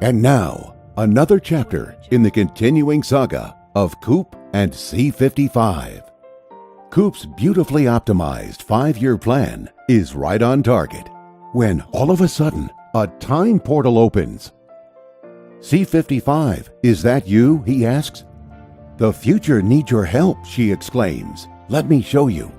And now, another chapter in the continuing saga of Coop and C55. Coop's beautifully optimized 5-year plan is right on target when all of a sudden a time portal opens. C55, is that you? He asks. The future needs your help, she exclaims. Let me show you.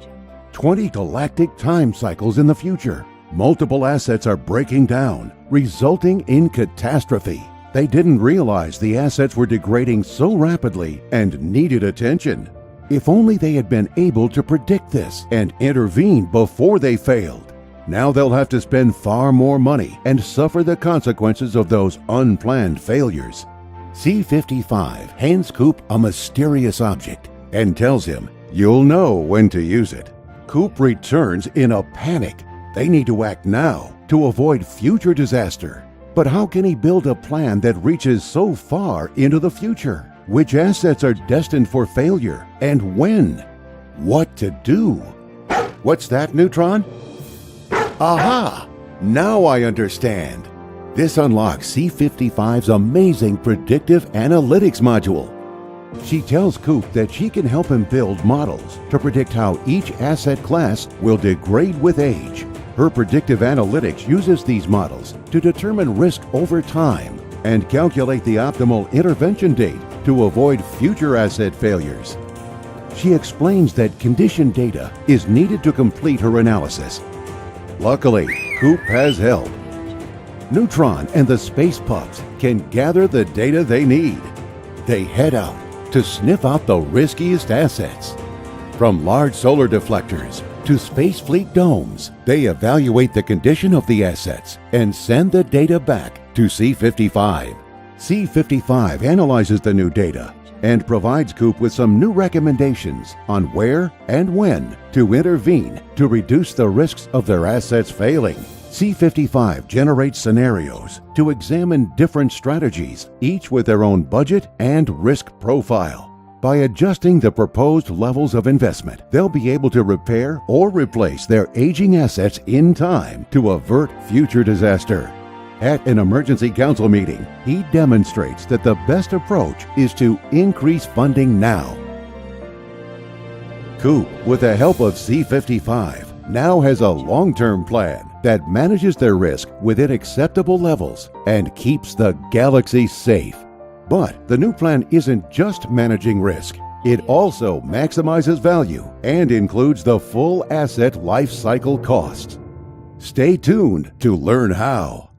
20 galactic time cycles in the future. Multiple assets are breaking down, resulting in catastrophe. They didn't realize the assets were degrading so rapidly and needed attention. If only they had been able to predict this and intervene before they failed. Now they'll have to spend far more money and suffer the consequences of those unplanned failures. C55 hands Coop a mysterious object and tells him, "You'll know when to use it." Coop returns in a panic. They need to act now to avoid future disaster. But how can he build a plan that reaches so far into the future? Which assets are destined for failure and when? What to do? What's that, Neutron? Aha! Now I understand. This unlocks C55's amazing predictive analytics module. She tells Coop that she can help him build models to predict how each asset class will degrade with age. Her predictive analytics uses these models to determine risk over time and calculate the optimal intervention date to avoid future asset failures. She explains that condition data is needed to complete her analysis. Luckily, Coop has help. Neutron and the space pups can gather the data they need. They head out to sniff out the riskiest assets. From large solar deflectors to space fleet domes, they evaluate the condition of the assets and send the data back to C55. C55 analyzes the new data and provides Coop with some new recommendations on where and when to intervene to reduce the risks of their assets failing. C55 generates scenarios to examine different strategies, each with their own budget and risk profile. By adjusting the proposed levels of investment, they'll be able to repair or replace their aging assets in time to avert future disaster. At an emergency council meeting, he demonstrates that the best approach is to increase funding now. Coop, with the help of C55, now has a long-term plan that manages their risk within acceptable levels and keeps the galaxy safe. But the new plan isn't just managing risk. It also maximizes value and includes the full asset life cycle costs. Stay tuned to learn how.